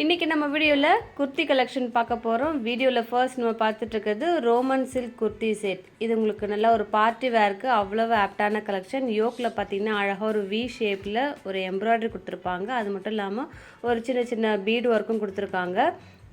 இன்றைக்கி நம்ம வீடியோவில் குர்த்தி கலெக்ஷன் பார்க்க போகிறோம். வீடியோவில் ஃபர்ஸ்ட் நம்ம பார்த்துட்டு இருக்கிறது ரோமன் சில்க் குர்த்தி செட். இது உங்களுக்கு நல்லா ஒரு பார்ட்டி வேருக்கு அவ்வளவு ஆப்டான கலெக்ஷன். யோக்கில் பார்த்தீங்கன்னா அழகாக ஒரு வி ஷேப்பில் ஒரு எம்ப்ராய்டரி கொடுத்துருப்பாங்க. அது மட்டும் இல்லாமல் ஒரு சின்ன சின்ன பீடு ஒர்க்கும் கொடுத்துருக்காங்க.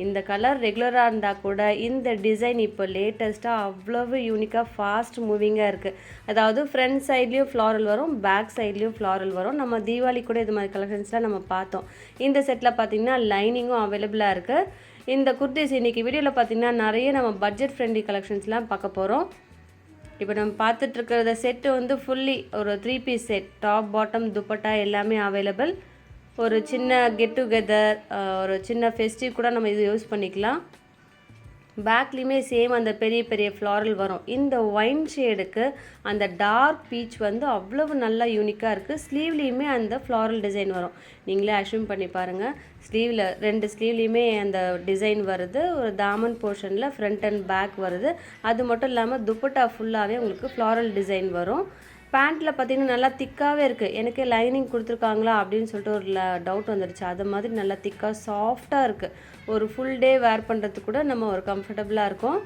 இந்த கலர் ரெகுலராக இருந்தால் கூட இந்த டிசைன் இப்போ லேட்டஸ்ட்டாக அவ்வளவு யூனிக்காக ஃபாஸ்ட் மூவிங்காக இருக்குது. அதாவது ஃப்ரண்ட் சைட்லேயும் ஃப்ளாரல் வரும், பேக் சைட்லேயும் ஃப்ளாரல் வரும். நம்ம தீபாவளி கூட இது மாதிரி கலெக்ஷன்ஸ்லாம் நம்ம பார்த்தோம். இந்த செட்டில் பார்த்திங்கன்னா லைனிங்கும் அவைலபிளாக இருக்குது. இந்த குர்த்திஸ் இன்றைக்கி வீடியோவில் பார்த்திங்கன்னா நிறைய நம்ம பட்ஜெட் ஃப்ரெண்ட்லி கலெக்ஷன்ஸ்லாம் பார்க்க போகிறோம். இப்போ நம்ம பார்த்துட்ருக்கிறத செட்டு வந்து ஃபுல்லி ஒரு 3 piece set. Top bottom dupatta எல்லாமே அவைலபிள். ஒரு சின்ன கெட் டுகெதர், ஒரு சின்ன ஃபெஸ்டிவ் கூட நம்ம இது யூஸ் பண்ணிக்கலாம். பேக்லேயுமே சேம் அந்த பெரிய பெரிய ஃப்ளாரல் வரும். இந்த ஒயின் ஷேடுக்கு அந்த டார்க் பீச் வந்து அவ்வளவு நல்லா யூனிக்காக இருக்குது. ஸ்லீவ்லேயுமே அந்த ஃப்ளாரல் டிசைன் வரும். நீங்களே அஷ்யூம் பண்ணி பாருங்கள். ஸ்லீவில் 2 ஸ்லீவ்லேயுமே அந்த டிசைன் வருது. ஒரு தாமன் போர்ஷனில் ஃப்ரண்ட் அண்ட் பேக் வருது. அது மட்டும் இல்லாமல் துப்பட்டா ஃபுல்லாகவே உங்களுக்கு ஃப்ளாரல் டிசைன் வரும். பேண்ட்டில் பார்த்திங்கன்னா நல்லா திக்காகவே இருக்குது. எனக்கு லைனிங் கொடுத்துருக்காங்களா அப்படின்னு சொல்லிட்டு ஒரு டவுட் வந்துடுச்சு. அது மாதிரி நல்லா திக்காக சாஃப்டாக இருக்குது. ஒரு ஃபுல் டே வேர் பண்ணுறதுக்கு கூட நம்ம ஒரு கம்ஃபர்டபுளாக இருக்கும்.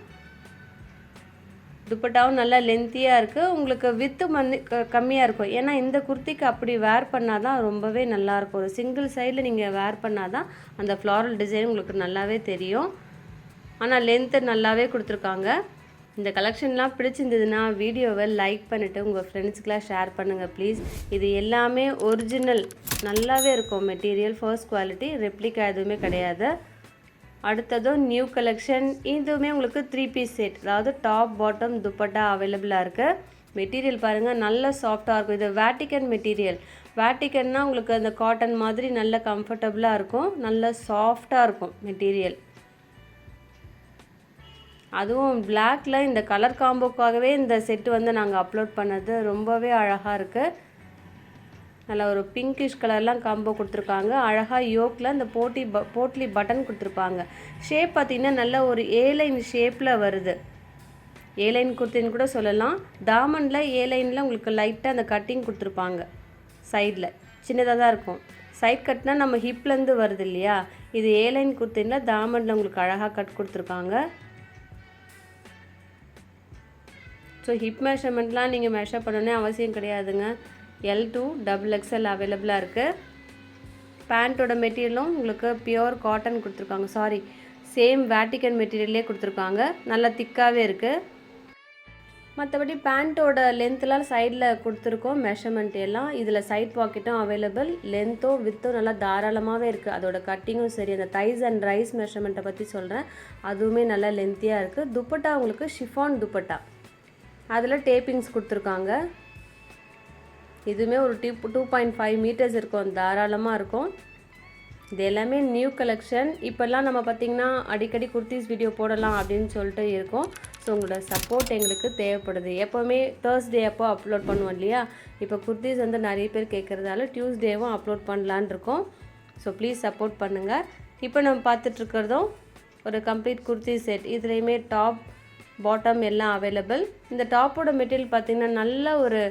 துப்பட்டாவும் நல்லா லென்த்தியாக இருக்குது. உங்களுக்கு வித்து கம்மியாக இருக்கும். ஏன்னா இந்த குர்த்திக்கு அப்படி வேர் பண்ணால் தான் ரொம்பவே நல்லாயிருக்கும். ஒரு சிங்கிள் சைடில் நீங்கள் வேர் பண்ணால் தான் அந்த ஃப்ளாரல் டிசைன் உங்களுக்கு நல்லாவே தெரியும். ஆனால் லென்த்து நல்லாவே கொடுத்துருக்காங்க. இந்த கலெக்ஷன்லாம் பிடிச்சிருந்ததுன்னா வீடியோவை லைக் பண்ணிவிட்டு உங்கள் ஃப்ரெண்ட்ஸ்க்கெலாம் ஷேர் பண்ணுங்கள் ப்ளீஸ். இது எல்லாமே ஒரிஜினல் நல்லாவே இருக்கும். மெட்டீரியல் ஃபர்ஸ்ட் குவாலிட்டி, ரெப்ளிகா எதுவுமே கிடையாது. அடுத்ததும் நியூ கலெக்ஷன். இதுவுமே உங்களுக்கு 3 பீஸ் செட். அதாவது டாப் பாட்டம் துப்பட்டா அவைலபிளாக இருக்குது. மெட்டீரியல் பாருங்கள் நல்ல சாஃப்டாக இருக்கும். இது வேட்டிக்கன் மெட்டீரியல். வேட்டிக்கன்னா உங்களுக்கு அந்த காட்டன் மாதிரி நல்ல கம்ஃபர்டபுளாக இருக்கும். நல்ல சாஃப்டாக இருக்கும் மெட்டீரியல். அதுவும் பிளாக்ல இந்த கலர் காம்போக்காகவே இந்த செட்டு வந்து நாங்கள் அப்லோட் பண்ணது. ரொம்பவே அழகாக இருக்குது. நல்லா ஒரு பிங்கிஷ் கலர்லாம் காம்போ கொடுத்துருக்காங்க. அழகாக யோக்கில் இந்த போட்லி பட்டன் கொடுத்துருப்பாங்க. ஷேப் பார்த்திங்கன்னா நல்ல ஒரு ஏலைன் ஷேப்பில் வருது. ஏலைன் குர்த்தின்னு கூட சொல்லலாம். தாமனில் ஏலைனில் உங்களுக்கு லைட்டாக அந்த கட்டிங் கொடுத்துருப்பாங்க. சைடில் சின்னதாக தான் இருக்கும். சைட் கட்னா நம்ம ஹிப்லேருந்து வருது இல்லையா. இது ஏலைன் குர்த்தினில் தாமனில் உங்களுக்கு அழகாக கட் கொடுத்துருக்காங்க. ஸோ ஹிப் மெஷர்மெண்ட்லாம் நீங்கள் மெஷர் பண்ணணுன்னே அவசியம் கிடையாதுங்க. L2 XXL அவைலபிளாக இருக்குது. பேண்ட்டோட மெட்டீரியலும் உங்களுக்கு பியோர் காட்டன் கொடுத்துருக்காங்க. சேம் வேட்டிக்கன் மெட்டீரியல்லே கொடுத்துருக்காங்க. நல்லா திக்காகவே இருக்குது. மற்றபடி பேண்ட்டோட லென்த்லாம் சைடில் கொடுத்துருக்கோம் மெஷர்மெண்ட் எல்லாம். இதில் சைட் பாக்கெட்டும் அவைலபிள். லென்த்தும் வித்தும் நல்லா தாராளமாகவே இருக்குது. அதோட கட்டிங்கும் சரி. அந்த தைஸ் அண்ட் ரைஸ் மெஷர்மெண்ட்டை பற்றி சொல்கிறேன். அதுவுமே நல்லா லென்த்தியாக இருக்குது. துப்பட்டா உங்களுக்கு ஷிஃபான் துப்பட்டா. அதில் டேப்பிங்ஸ் கொடுத்துருக்காங்க. இதுவுமே ஒரு 2.5 மீட்டர்ஸ் இருக்கும். தாராளமாக இருக்கும். இது எல்லாமே நியூ கலெக்ஷன். இப்போல்லாம் நம்ம பார்த்திங்கன்னா அடிக்கடி குர்த்திஸ் வீடியோ போடலாம் அப்படின்னு சொல்லிட்டு இருக்கோம். ஸோ உங்களோட சப்போர்ட் எங்களுக்கு தேவைப்படுது. எப்போவுமே தேர்ஸ்டே அப்போ அப்லோட் பண்ணுவோம் இல்லையா. இப்போ குர்த்திஸ் வந்து நிறைய பேர் கேட்குறதால டியூஸ்டேவும் அப்லோட் பண்ணலான் இருக்கோம். ஸோ ப்ளீஸ் சப்போர்ட் பண்ணுங்கள். இப்போ நம்ம பார்த்துட்ருக்கிறதும் ஒரு கம்ப்ளீட் குர்த்தி செட். இதுலேயுமே டாப் பாட்டம் எல்லாம் அவைலபிள். இந்த டாப்போட மெட்டீரியல் பார்த்திங்கன்னா நல்ல ஒரு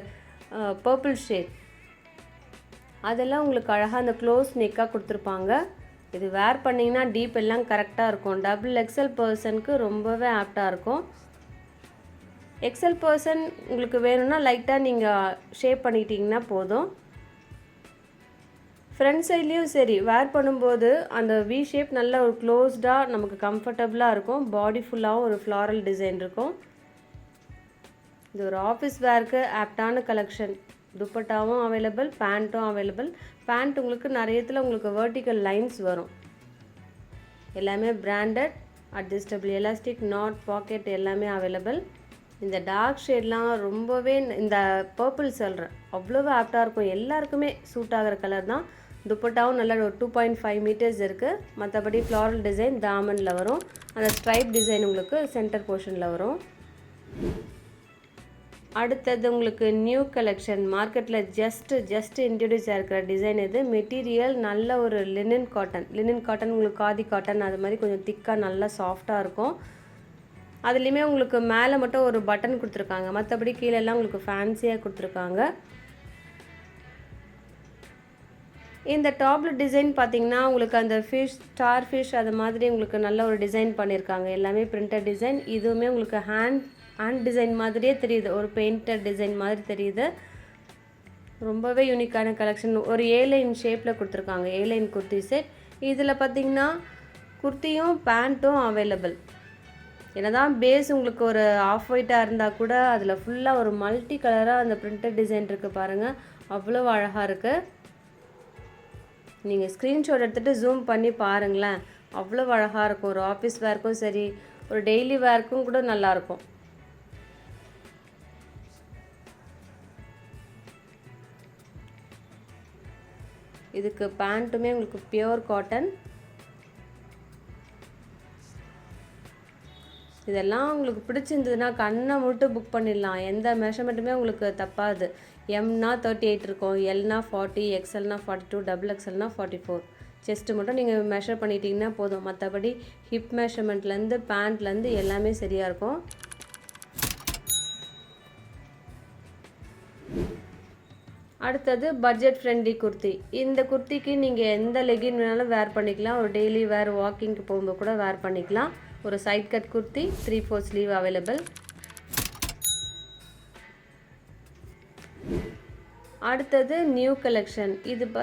பர்பிள் ஷேட். அதெல்லாம் உங்களுக்கு அழகாக அந்த க்ளோஸ் நெக்காக கொடுத்துருப்பாங்க. இது வேர் பண்ணிங்கன்னா டீப் எல்லாம் கரெக்டாக இருக்கும். XXL பர்சனுக்கு ரொம்பவே ஆப்டாக இருக்கும். XL பர்சன் உங்களுக்கு வேணும்னா லைட்டாக நீங்கள் ஷேப் பண்ணிக்கிட்டிங்கன்னா போதும். ஃப்ரண்ட் சைட்லேயும் சரி வேர் பண்ணும்போது அந்த வி ஷேப் நல்ல ஒரு க்ளோஸ்டாக நமக்கு கம்ஃபர்டபுளாக இருக்கும். பாடி ஃபுல்லாகவும் ஒரு ஃப்ளாரல் டிசைன் இருக்கும். இது ஒரு ஆஃபீஸ் வேருக்கு ஆப்டான கலெக்ஷன். துப்பட்டாவும் அவைலபிள், பேண்ட்டும் அவைலபிள். பேண்ட் உங்களுக்கு நிறையத்தில் உங்களுக்கு வெர்டிக்கல் லைன்ஸ் வரும். எல்லாமே branded, adjustable, elastic, knot, pocket எல்லாமே அவைலபிள். இந்த டார்க் ஷேட்லாம் ரொம்பவே இந்த பர்பிள் சொல்கிறேன் அவ்வளோவா ஆப்டாக இருக்கும். எல்லாருக்குமே சூட் ஆகிற கலர் தான். துப்பட்டாவும் நல்ல ஒரு 2.5 மீட்டர்ஸ் இருக்குது. மற்றபடி ஃப்ளாரல் டிசைன் தாமனில் வரும். அந்த ஸ்ட்ரைப் டிசைன் உங்களுக்கு சென்டர் போர்ஷனில் வரும். அடுத்தது உங்களுக்கு நியூ கலெக்ஷன். மார்க்கெட்டில் ஜஸ்ட் இன்ட்ரடியூஸ் ஆகிருக்கிற டிசைன் இது. மெட்டீரியல் நல்ல ஒரு லினன் காட்டன் உங்களுக்கு காதி காட்டன் அது மாதிரி கொஞ்சம் திக்காக நல்லா சாஃப்டாக இருக்கும். அதுலேயுமே உங்களுக்கு மேலே மட்டும் ஒரு பட்டன் கொடுத்துருக்காங்க. மற்றபடி கீழெல்லாம் உங்களுக்கு ஃபேன்சியாக கொடுத்துருக்காங்க. இந்த டாப்பில் டிசைன் பார்த்தீங்கன்னா உங்களுக்கு அந்த ஃபிஷ் ஸ்டார் ஃபிஷ் அது மாதிரி உங்களுக்கு நல்ல ஒரு டிசைன் பண்ணியிருக்காங்க. எல்லாமே பிரிண்டட் டிசைன். இதுவுமே உங்களுக்கு ஹேண்ட் டிசைன் மாதிரியே தெரியுது, ஒரு பெயிண்டட் டிசைன் மாதிரி தெரியுது. ரொம்பவே யூனிக்கான கலெக்ஷன். ஒரு ஏலைன் ஷேப்பில் கொடுத்துருக்காங்க, ஏலைன் குர்த்தி செட். இதில் பார்த்தீங்கன்னா குர்த்தியும் பேண்ட்டும் அவைலபிள். என்னதான் பேஸ் உங்களுக்கு ஒரு ஆஃப் ஒயிட்டாக இருந்தால் கூட அதில் ஃபுல்லாக ஒரு மல்டி கலராக அந்த பிரிண்டட் டிசைன் இருக்குது பாருங்கள், அவ்வளோ அழகாக இருக்குது. நீங்கள் ஸ்க்ரீன்ஷாட் எடுத்துகிட்டு ஜூம் பண்ணி பாருங்களேன், அவ்வளோ அழகாக இருக்கும். ஒரு ஆஃபீஸ் வேர்க்கும் சரி, ஒரு டெய்லி வேர்க்கும் கூட நல்லாயிருக்கும். இதுக்கு பேண்ட்டுமே உங்களுக்கு பியோர் காட்டன். இதெல்லாம் உங்களுக்கு பிடிச்சிருந்ததுன்னா கண்ணை மட்டும் புக் பண்ணிடலாம். எந்த மெஷர்மெண்ட்டுமே உங்களுக்கு தப்பாது. எம்னா 38 இருக்கும், எல்னா 40, எக்ஸ்எல்னா 42, டபுள் எக்ஸ்எல்னா 44. செஸ்ட்டு மட்டும் நீங்கள் மெஷர் பண்ணிட்டீங்கன்னா போதும். மற்றபடி ஹிப் மெஷர்மெண்ட்லேருந்து பேண்ட்லேருந்து எல்லாமே சரியாக இருக்கும். அடுத்தது பட்ஜெட் ஃப்ரெண்ட்லி குர்த்தி. இந்த குர்த்திக்கு நீங்கள் எந்த லெகின் வேணாலும் வேர் பண்ணிக்கலாம். ஒரு டெய்லி வேர், வாக்கிங்க்கு போகும்போது கூட வேர் பண்ணிக்கலாம். ஒரு side cut kurti, 3/4 sleeve available. அடுத்தது நியூ கலெக்ஷன்.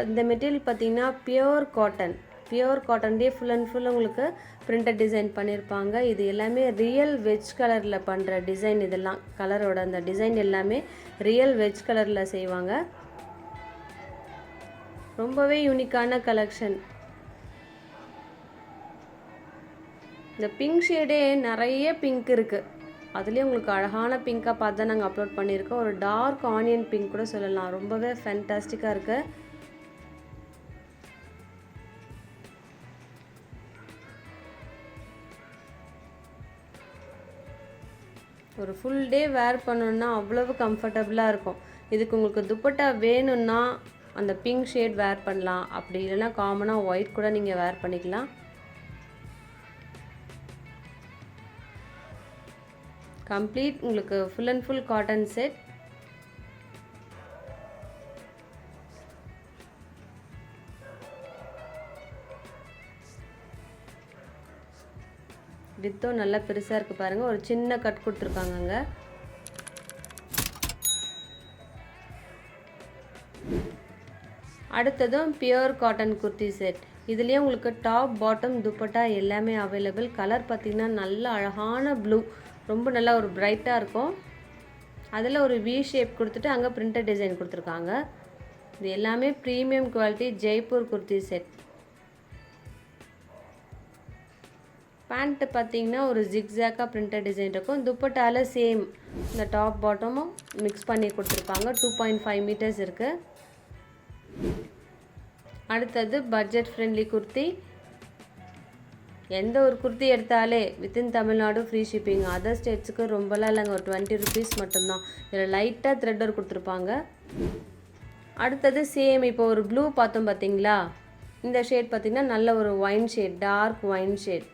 இந்த மெட்டீரியல் பார்த்தீங்கன்னா பியோர் காட்டன். பியோர் காட்டன்லேயே ஃபுல் அண்ட் ஃபுல் உங்களுக்கு பிரிண்டட் டிசைன் பண்ணியிருப்பாங்க. இது எல்லாமே ரியல் வெஜ் கலரில் பண்ணுற டிசைன். இதெல்லாம் கலரோட அந்த டிசைன் எல்லாமே ரியல் வெஜ் கலரில் செய்வாங்க. ரொம்பவே யூனிக்கான கலெக்ஷன். இந்த பிங்க் ஷேடே நிறைய பிங்க் இருக்குது. அதுலேயே உங்களுக்கு அழகான பிங்காக பார்த்து தான் நாங்கள் அப்லோட் பண்ணியிருக்கோம். ஒரு டார்க் ஆனியன் பிங்க் கூட சொல்லலாம். ரொம்பவே ஃபேன்டாஸ்டிக்காக இருக்குது. ஒரு ஃபுல் டே வேர் பண்ணணுன்னா அவ்வளவு கம்ஃபர்டபுளாக இருக்கும். இதுக்கு உங்களுக்கு துப்பட்டா வேணும்னா அந்த பிங்க் ஷேட் வேர் பண்ணலாம். அப்படி இல்லைன்னா காமனாக ஒயிட் கூட நீங்கள் வேர் பண்ணிக்கலாம். கம்ப்ளீட் உங்களுக்கு full and full cotton set. Ditto நல்லா பெருசாக இருக்குது பாருங்கள். ஒரு சின்ன கட் கொடுத்துருக்காங்கங்க. அடுத்ததும் பியோர் காட்டன் குர்த்தி செட். இதுலேயே உங்களுக்கு டாப், பாட்டம், துப்பட்டா எல்லாமே அவைலபிள். கலர் பார்த்திங்கன்னா நல்ல அழகான ப்ளூ, ரொம்ப நல்லா ஒரு பிரைட்டாக இருக்கும். அதில் ஒரு வி ஷேப் கொடுத்துட்டு அங்கே பிரிண்டட் டிசைன் கொடுத்துருக்காங்க. இது எல்லாமே premium quality Jaipur kurti set. Pant பார்த்தீங்கன்னா ஒரு ஜிக்ஸாக்காக பிரிண்டட் டிசைன் இருக்கும். துப்பட்டாவில் சேம் இந்த டாப் பாட்டமும் மிக்ஸ் பண்ணி கொடுத்துருப்பாங்க. 2.5 மீட்டர்ஸ் இருக்குது. அடுத்தது பட்ஜெட் ஃப்ரெண்ட்லி குர்த்தி. எந்த ஒரு குர்த்தி எடுத்தாலே within Tamil Nadu free shipping. Other ஸ்டேட்ஸுக்கு ரொம்பலாம் இல்லைங்க, ஒரு 20 ருபீஸ் மட்டும்தான். இதில் லைட்டாக த்ரெட்டர் கொடுத்துருப்பாங்க. அடுத்தது சேம் இப்போ ஒரு ப்ளூ பார்த்தோம் பார்த்தீங்களா, இந்த ஷேட் பார்த்திங்கன்னா நல்ல ஒரு wine shade, dark wine shade.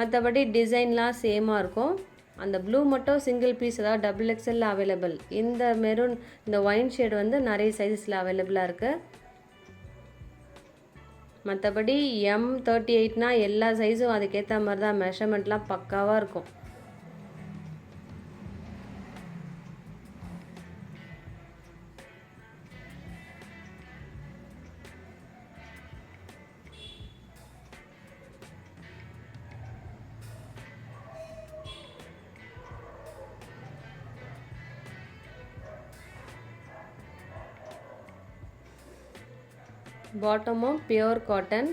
மற்றபடி டிசைன்லாம் சேமாக இருக்கும். அந்த ப்ளூ மட்டும் சிங்கிள் பீஸ், அதாவது டபுள் எக்ஸ்எல்ல அவைலபிள். இந்த மெரூன், இந்த ஒயின் ஷேட் வந்து நிறைய சைஸஸில் அவைலபிளாக இருக்குது. மற்றபடி M38னா எல்லா சைஸும் அதுக்கேற்ற மாதிரி தான், மெஷர்மெண்ட்லாம் பக்காவாக இருக்கும். பாட்டமும் பியோர் காட்டன்.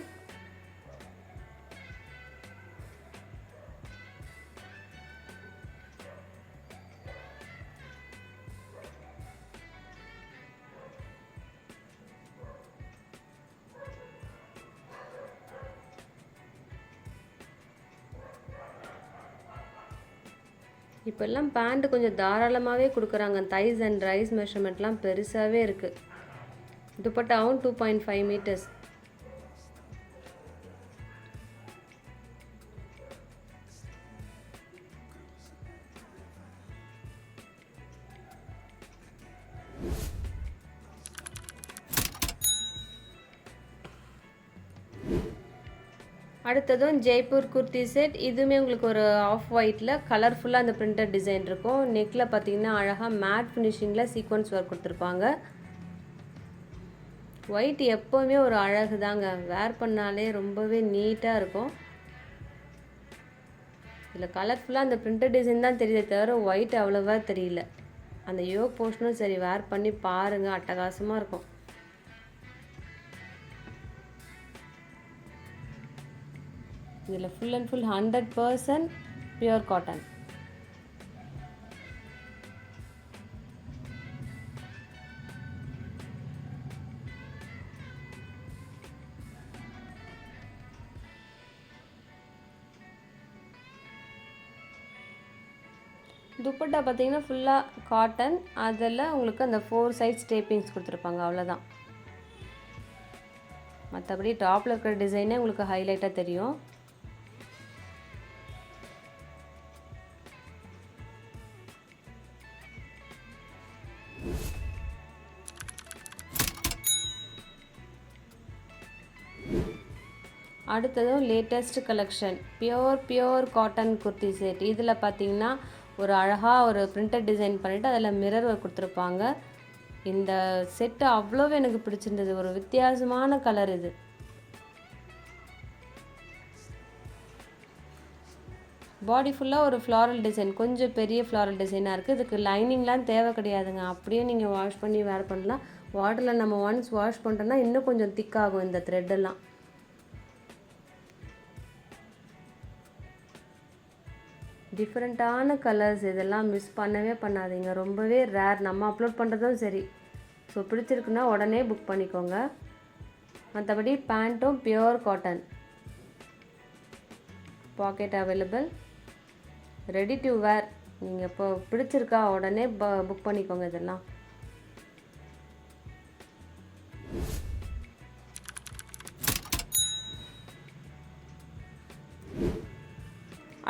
இப்போல்லாம் பேண்ட் கொஞ்சம் தாராளமாகவே கொடுக்குறாங்க. தைஸ் அண்ட் ரைஸ் மெஷர்மெண்ட்லாம் பெருசாகவே இருக்குது. துப்பட்டாவும் 2.5 மீட்டர்ஸ். அடுத்ததும் ஜெய்ப்பூர் குர்த்தி செட். இதுவுமே உங்களுக்கு ஒரு ஆஃப் ஒயிட்டில் கலர்ஃபுல்லாக அந்த பிரிண்டட் டிசைன் இருக்கும். நெக்கில் பார்த்தீங்கன்னா அழகாக மேட் ஃபினிஷிங்கில் சீக்வன்ஸ் ஒர்க் கொடுத்துருப்பாங்க. ஒயிட் எப்போவுமே ஒரு அழகு தாங்க, வேர் பண்ணாலே ரொம்பவே நீட்டாக இருக்கும். இதில் கலர்ஃபுல்லாக அந்த பிரிண்டட் டிசைன் தான் தெரியுதே தவிர ஒயிட் அவ்வளோவா தெரியல. அந்த யோக் போர்ஷனும் சரி, வேர் பண்ணி பாருங்கள், அட்டகாசமாக இருக்கும். இதில் full and full 100% pure cotton. Dupatta பார்த்தீங்கன்னா ஃபுல்லாக காட்டன். அதில் உங்களுக்கு அந்த 4 சைட் ஸ்டேப்பிங்ஸ் கொடுத்துருப்பாங்க, அவ்வளோதான். மற்றபடி டாப்பில் இருக்கிற டிசைனே உங்களுக்கு ஹைலைட்டாக தெரியும். அடுத்ததும் latest collection pure cotton kurti set. இதில் பார்த்தீங்கன்னா ஒரு அழகாக ஒரு பிரிண்டட் டிசைன் பண்ணிவிட்டு அதில் மிரர் கொடுத்துருப்பாங்க. இந்த செட்டு அவ்வளோவே எனக்கு பிடிச்சிருந்தது. ஒரு வித்தியாசமான கலர் இது. பாடி ஃபுல்லாக ஒரு ஃப்ளாரல் டிசைன், கொஞ்சம் பெரிய ஃப்ளாரல் டிசைனாக இருக்குது. இதுக்கு லைனிங்லாம் தேவை கிடையாதுங்க, அப்படியே நீங்கள் வாஷ் பண்ணி வேர் பண்ணலாம். வாட்டரில் நம்ம ஒன்ஸ் வாஷ் பண்ணுறோன்னா இன்னும் கொஞ்சம் திக்காகும் இந்த த்ரெட்டெல்லாம். டிஃப்ரெண்ட்டான கலர்ஸ், இதெல்லாம் மிஸ் பண்ணவே பண்ணாதீங்க. ரொம்பவே ரேர், நம்ம அப்லோட் பண்ணுறதும் சரி. ஸோ பிடிச்சிருக்குன்னா உடனே புக் பண்ணிக்கோங்க. மற்றபடி பேண்ட்டும் pure cotton, pocket available, ready to wear. நீங்கள் இப்போ பிடிச்சிருக்கா உடனே புக் பண்ணிக்கோங்க இதெல்லாம்.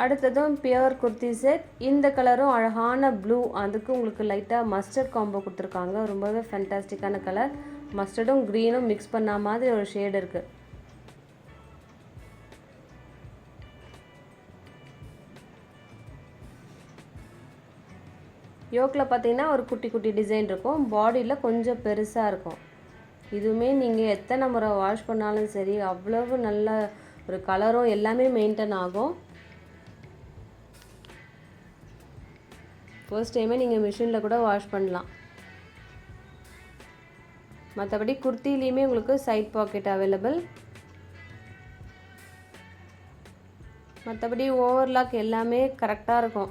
அடுத்ததும் பியோர் குர்த்தி செட். இந்த கலரும் அழகான ப்ளூ, அதுக்கு உங்களுக்கு லைட்டாக மஸ்டர்ட் காம்போ கொடுத்துருக்காங்க. ரொம்பவே ஃபேண்டாஸ்டிக்கான கலர். மஸ்டர்டும் க்ரீனும் மிக்ஸ் பண்ண மாதிரி ஒரு ஷேடு இருக்குது. யோக்கில் பார்த்தீங்கன்னா ஒரு குட்டி குட்டி டிசைன் இருக்கும், பாடியில் கொஞ்சம் பெருசாக இருக்கும். இதுவுமே நீங்கள் எத்தனை முறை வாஷ் பண்ணாலும் சரி, அவ்வளவு நல்ல ஒரு கலரும் எல்லாமே மெயின்டைன் ஆகும். ஃபர்ஸ்ட் டைமே நீங்கள் மிஷினில் கூட வாஷ் பண்ணலாம். மற்றபடி குர்த்திலையுமே உங்களுக்கு சைட் பாக்கெட் அவைலபிள். மற்றபடி ஓவர்லாக் எல்லாமே கரெக்டாக இருக்கும்.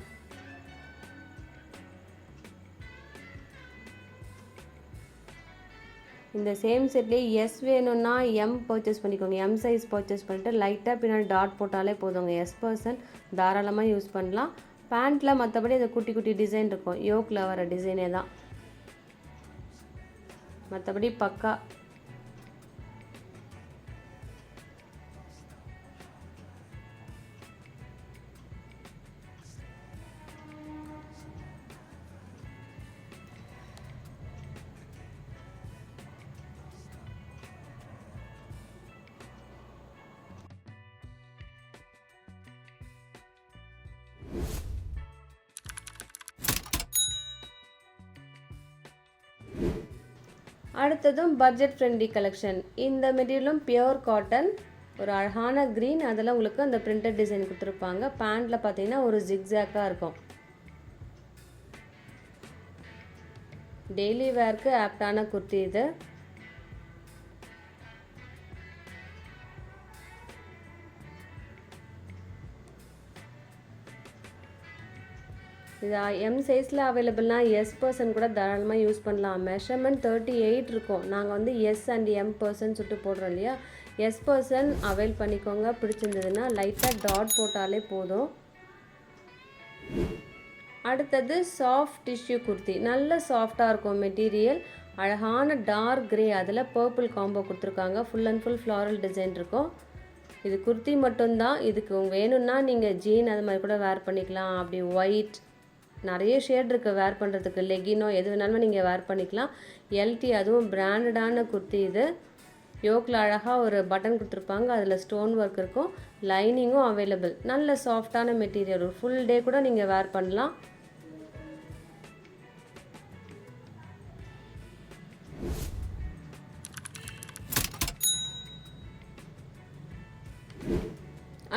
இந்த சேம் செட்லேயே எஸ் வேணும்னா எம் பர்ச்சேஸ் பண்ணிக்கோங்க. எம் சைஸ் பர்ச்சேஸ் பண்ணிவிட்டு லைட்டாக பின்னாடி டாட் போட்டாலே போதுங்க. S% தாராளமாக யூஸ் பண்ணலாம். பேண்ட்டில் மற்றபடி அந்த குட்டி குட்டி டிசைன் இருக்கும், யோக்கில் வர டிசைனே தான். மற்றபடி பக்கா. அடுத்ததும் பட்ஜெட் ஃப்ரெண்ட்லி கலெக்ஷன். இந்த மெட்டீரியலும் பியோர் காட்டன், ஒரு அழகான க்ரீன். அதெல்லாம் உங்களுக்கு அந்த பிரிண்டட் டிசைன் கொடுத்துருப்பாங்க. பேண்ட்டில் பார்த்தீங்கன்னா ஒரு ஜிக்ஸாக்காக இருக்கும். டெய்லி வேர்க்கு ஆப்டான குர்த்தி இது. இது எம் சைஸில் அவைலபிள்னா S% கூட தாராளமாக யூஸ் பண்ணலாம். மெஷர்மெண்ட் 38 இருக்கும். நாங்கள் வந்து S அண்ட் M% சுட்டு போடுறோம் இல்லையா, S% அவைல் பண்ணிக்கோங்க. பிடிச்சிருந்ததுன்னா லைட்டாக டாட் போட்டாலே போதும். அடுத்தது சாஃப்ட் டிஷ்யூ குர்த்தி. நல்ல சாஃப்டாக இருக்கும் மெட்டீரியல். அழகான டார்க் கிரே, அதில் பர்பிள் காம்போ கொடுத்துருக்காங்க. Full and full floral design இருக்கும். இது குர்த்தி மட்டும்தான். இதுக்கு வேணும்னா நீங்கள் ஜீன் அது மாதிரி கூட வேர் பண்ணிக்கலாம். அப்படி ஒயிட் நிறைய ஷேட் இருக்குது வேர் பண்ணுறதுக்கு. லெகினோ எது வேணாலும் நீங்கள் வேர் பண்ணிக்கலாம். LT, அதுவும் பிராண்டடான குர்த்தி இது. யோக்கில் அழகாக ஒரு பட்டன் கொடுத்துருப்பாங்க, அதில் ஸ்டோன் ஒர்க் இருக்கும், லைனிங்கும் அவைலபிள். நல்ல சாஃப்டான மெட்டீரியல், ஒரு ஃபுல் டே கூட நீங்கள் வேர் பண்ணலாம்.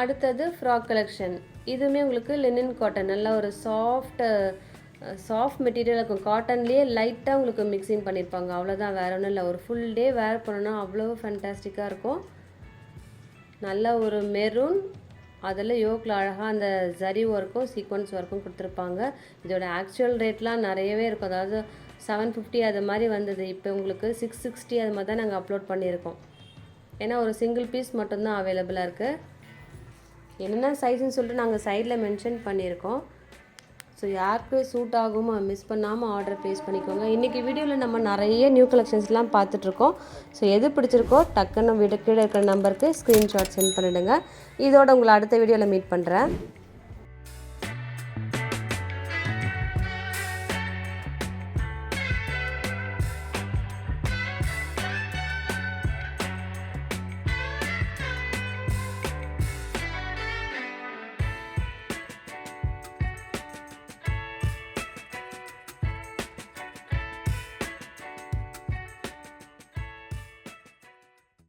அடுத்தது ஃப்ராக் கலெக்ஷன். இதுவுமே உங்களுக்கு லினன் காட்டன், நல்ல ஒரு சாஃப்ட் மெட்டீரியல் இருக்கும். காட்டன்லேயே லைட்டாக உங்களுக்கு மிக்சிங் பண்ணியிருப்பாங்க, அவ்வளோதான், வேறு ஒன்றும் இல்லை. ஒரு ஃபுல் டே வேர் பண்ணணும்னா அவ்வளோ ஃபேன்டாஸ்டிக்காக இருக்கும். நல்ல ஒரு மெரூன், அதில் யோக்கில் அழகாக அந்த ஜரி ஒர்க்கும் சீக்வன்ஸ் ஒர்க்கும் கொடுத்துருப்பாங்க. இதோட ஆக்சுவல் ரேட்லாம் நிறையவே இருக்கும், அதாவது 750 அது மாதிரி வந்தது. இப்போ உங்களுக்கு 660 அது மாதிரி தான் நாங்கள் அப்லோட் பண்ணியிருக்கோம். ஏன்னா ஒரு சிங்கிள் பீஸ் மட்டும்தான் அவைலபிளாக இருக்குது. என்னென்ன சைஸ்ன்னு சொல்லிட்டு நாங்கள் சைடில் மென்ஷன் பண்ணியிருக்கோம். ஸோ யாருக்கு சூட் ஆகுமோ மிஸ் பண்ணாமல் ஆர்டர் ப்ளேஸ் பண்ணிக்கோங்க. இன்றைக்கி வீடியோவில் நம்ம நிறைய நியூ கலெக்ஷன்ஸ்லாம் பார்த்துட்ருக்கோம். ஸோ எது பிடிச்சிருக்கோ டக்குன்னு கீழே இருக்கிற நம்பருக்கு ஸ்க்ரீன்ஷாட் சென்ட் பண்ணிவிடுங்க. இதோட உங்களை அடுத்த வீடியோவில் மீட் பண்ணுறேன்.